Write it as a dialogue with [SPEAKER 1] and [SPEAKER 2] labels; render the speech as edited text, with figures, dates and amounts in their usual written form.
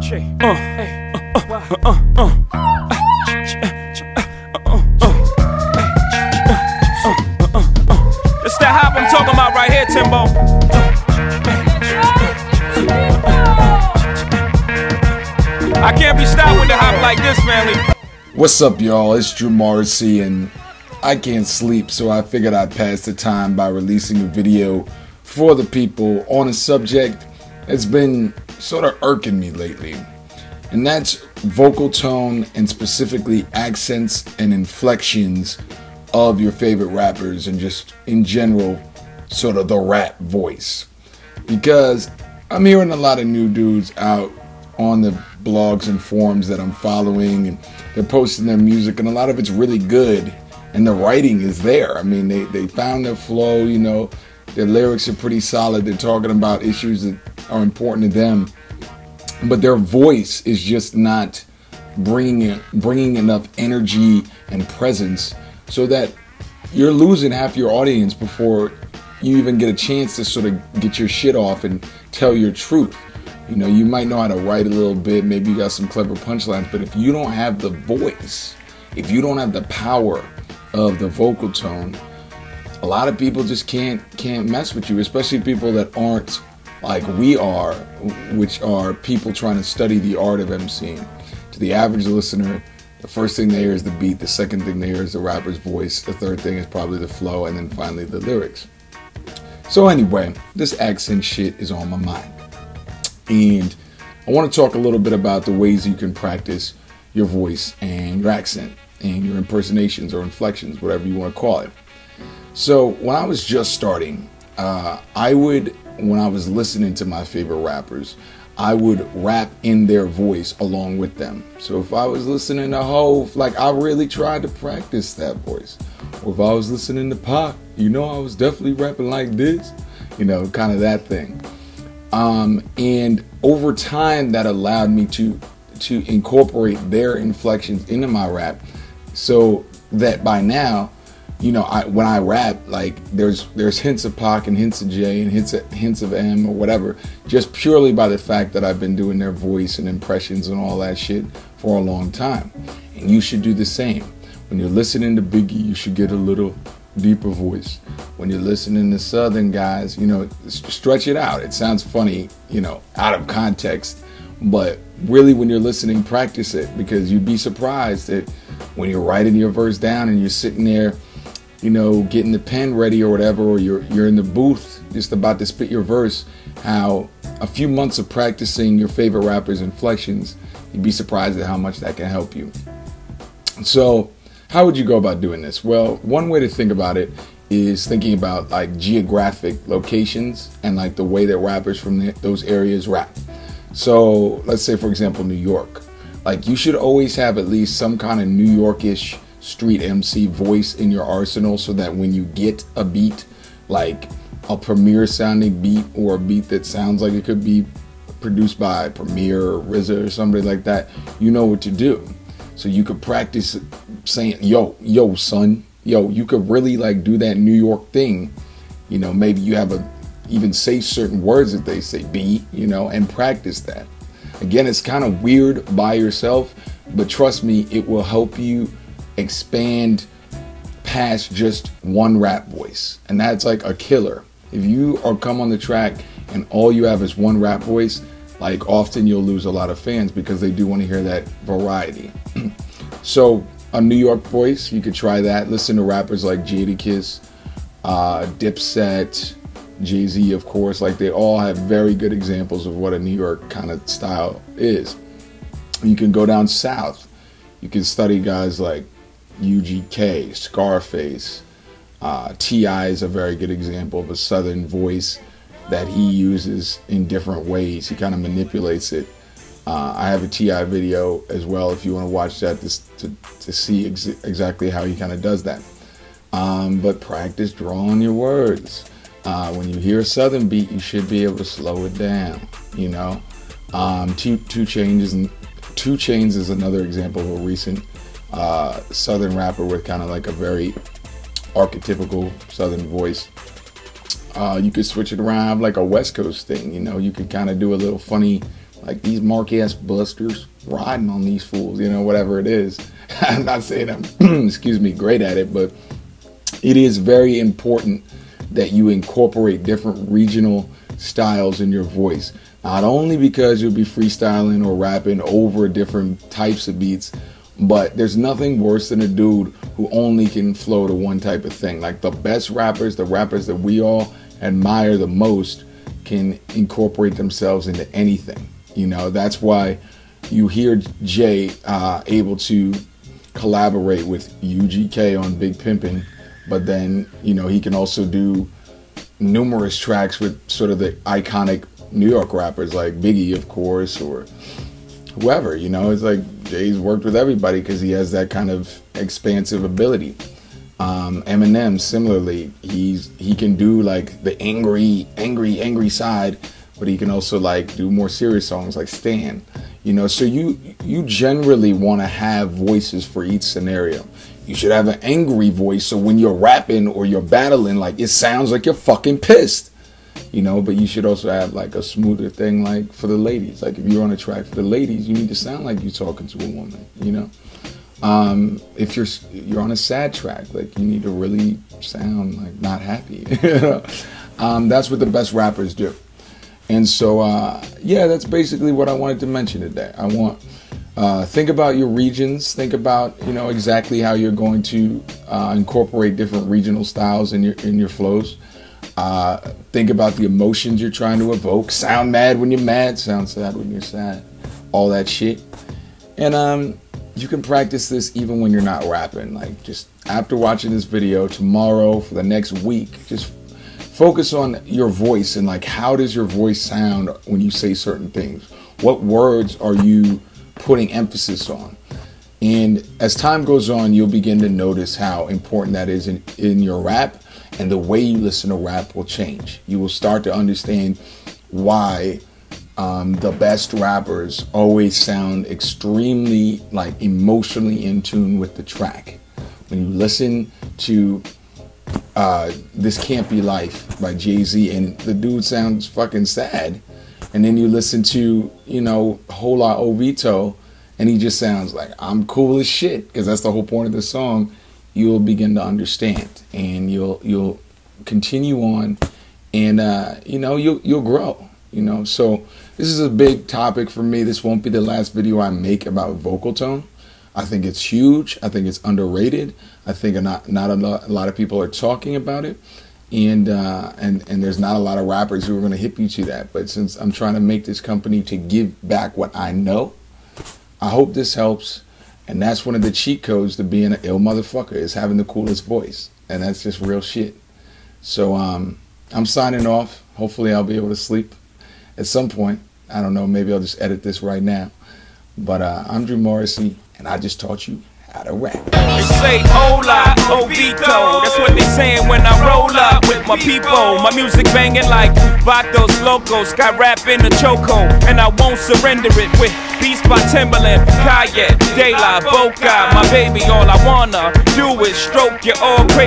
[SPEAKER 1] That's that hop I'm talking about right here, Timbo. I can't be stopped with the hop like this, family.
[SPEAKER 2] What's up, y'all? It's Drew Morrissey, and I can't sleep, so I figured I'd pass the time by releasing a video for the people on a subject that's been sort of irking me lately, and that's vocal tone and specifically accents and inflections of your favorite rappers and just in general sort of the rap voice. Because I'm hearing a lot of new dudes out on the blogs and forums that I'm following, and they're posting their music, and a lot of it's really good, and the writing is there. I mean, they found their flow, you know, their lyrics are pretty solid, they're talking about issues that are important to them, but their voice is just not bringing enough energy and presence, so that you're losing half your audience before you even get a chance to sort of get your shit off and tell your truth. You know, you might know how to write a little bit, maybe you got some clever punchlines, but if you don't have the voice, if you don't have the power of the vocal tone, a lot of people just can't mess with you, especially people that aren't like we are, which are people trying to study the art of emceeing. To the average listener, the first thing they hear is the beat, the second thing they hear is the rapper's voice, the third thing is probably the flow, and then finally the lyrics. So anyway, this accent shit is on my mind. And I want to talk a little bit about the ways you can practice your voice and your accent and your impersonations or inflections, whatever you want to call it. So when I was just starting, when I was listening to my favorite rappers, I would rap in their voice along with them. So if I was listening to Hov, like I really tried to practice that voice. Or if I was listening to Pac, you know, I was definitely rapping like this, you know, kind of that thing. And over time that allowed me to incorporate their inflections into my rap, so that by now, you know, when I rap, like there's hints of Pac and hints of J and hints of M or whatever, just purely by the fact that I've been doing their voice and impressions and all that shit for a long time. And you should do the same. When you're listening to Biggie, you should get a little deeper voice. When you're listening to Southern guys, you know, stretch it out. It sounds funny, you know, out of context, but really when you're listening, practice it, because you'd be surprised that when you're writing your verse down and you're sitting there, you know, getting the pen ready or whatever, or you're in the booth just about to spit your verse, how a few months of practicing your favorite rappers' inflections, you'd be surprised at how much that can help you. So how would you go about doing this? Well, one way to think about it is thinking about like geographic locations and like the way that rappers from those areas rap. So let's say, for example, New York. Like you should always have at least some kind of New Yorkish street MC voice in your arsenal, so that when you get a beat, like a Premier sounding beat, or a beat that sounds like it could be produced by Premier or RZA or somebody like that, you know what to do. So you could practice saying, yo, son, yo, you could really like do that New York thing. You know, maybe you have even say certain words that they say, B, you know, and practice that. Again, it's kind of weird by yourself, but trust me, it will help you expand past just one rap voice. And that's like a killer. If you come on the track and all you have is one rap voice, like often you'll lose a lot of fans because they do want to hear that variety. So a New York voice, you could try that. Listen to rappers like Jadakiss, Dipset, Jay-Z, of course. Like they all have very good examples of what a New York kind of style is. You can go down south. You can study guys like UGK, Scarface. T.I. is a very good example of a southern voice that he uses in different ways. He kind of manipulates it. I have a T.I. video as well if you want to watch that to see exactly how he kind of does that. But practice drawing your words. When you hear a southern beat, you should be able to slow it down, you know. 2 Chainz is another example of a recent southern rapper with kind of like a very archetypical southern voice. You could switch it around like a West Coast thing, you know. You could kind of do a little funny Like these Mark-ass busters riding on these fools, you know, whatever it is. I'm not saying I'm, excuse me, great at it, but it is very important that you incorporate different regional styles in your voice. Not only because you'll be freestyling or rapping over different types of beats, but there's nothing worse than a dude who only can flow to one type of thing. Like the best rappers, the rappers that we all admire the most, can incorporate themselves into anything. You know, that's why you hear Jay able to collaborate with UGK on Big Pimpin', but then, you know, he can also do numerous tracks with sort of the iconic New York rappers like Biggie, of course, or whoever. You know, it's like Jay's worked with everybody because he has that kind of expansive ability. Eminem, similarly, he can do like the angry side, but he can also like do more serious songs like Stan. You know, so you generally want to have voices for each scenario. You should have an angry voice, so when you're rapping or you're battling, like it sounds like you're fucking pissed. You know, but you should also have like a smoother thing, like for the ladies. Like if you're on a track for the ladies, you need to sound like you're talking to a woman. You know, if you're on a sad track, like you need to really sound like not happy. You know? That's what the best rappers do. And so, yeah, that's basically what I wanted to mention today. I want think about your regions. Think about, you know, exactly how you're going to incorporate different regional styles in your flows. Think about the emotions you're trying to evoke. Sound mad when you're mad. Sound sad when you're sad. All that shit. And you can practice this even when you're not rapping. Like just after watching this video, tomorrow, for the next week, just focus on your voice and like how does your voice sound when you say certain things? What words are you putting emphasis on? And as time goes on, you'll begin to notice how important that is in your rap, and the way you listen to rap will change. You will start to understand why the best rappers always sound extremely like emotionally in tune with the track. When you listen to This Can't Be Life by Jay-Z and the dude sounds fucking sad, and then you listen to, you know, Hola Ovito and he just sounds like I'm cool as shit, because that's the whole point of the song, you'll begin to understand, and you'll continue on, and you know, you'll grow, you know. So this is a big topic for me. This won't be the last video I make about vocal tone. I think it's huge. I think it's underrated. I think not a lot of people are talking about it, and there's not a lot of rappers who are going to hip you to that. But since I'm trying to make this company to give back what I know, I hope this helps. And that's one of the cheat codes to being an ill motherfucker, is having the coolest voice. And that's just real shit. So I'm signing off. Hopefully I'll be able to sleep at some point. I don't know, maybe I'll just edit this right now. But I'm Drew Morrissey, and I just taught you how to rap.
[SPEAKER 1] They say hola, Ovito. That's what they saying when I roll up with my people. My music banging like Vatos Locos. Got rap in the choco, and I won't surrender it. With beats by Timbaland, Kanye, De La Boca. My baby, all I wanna do is stroke you all crazy.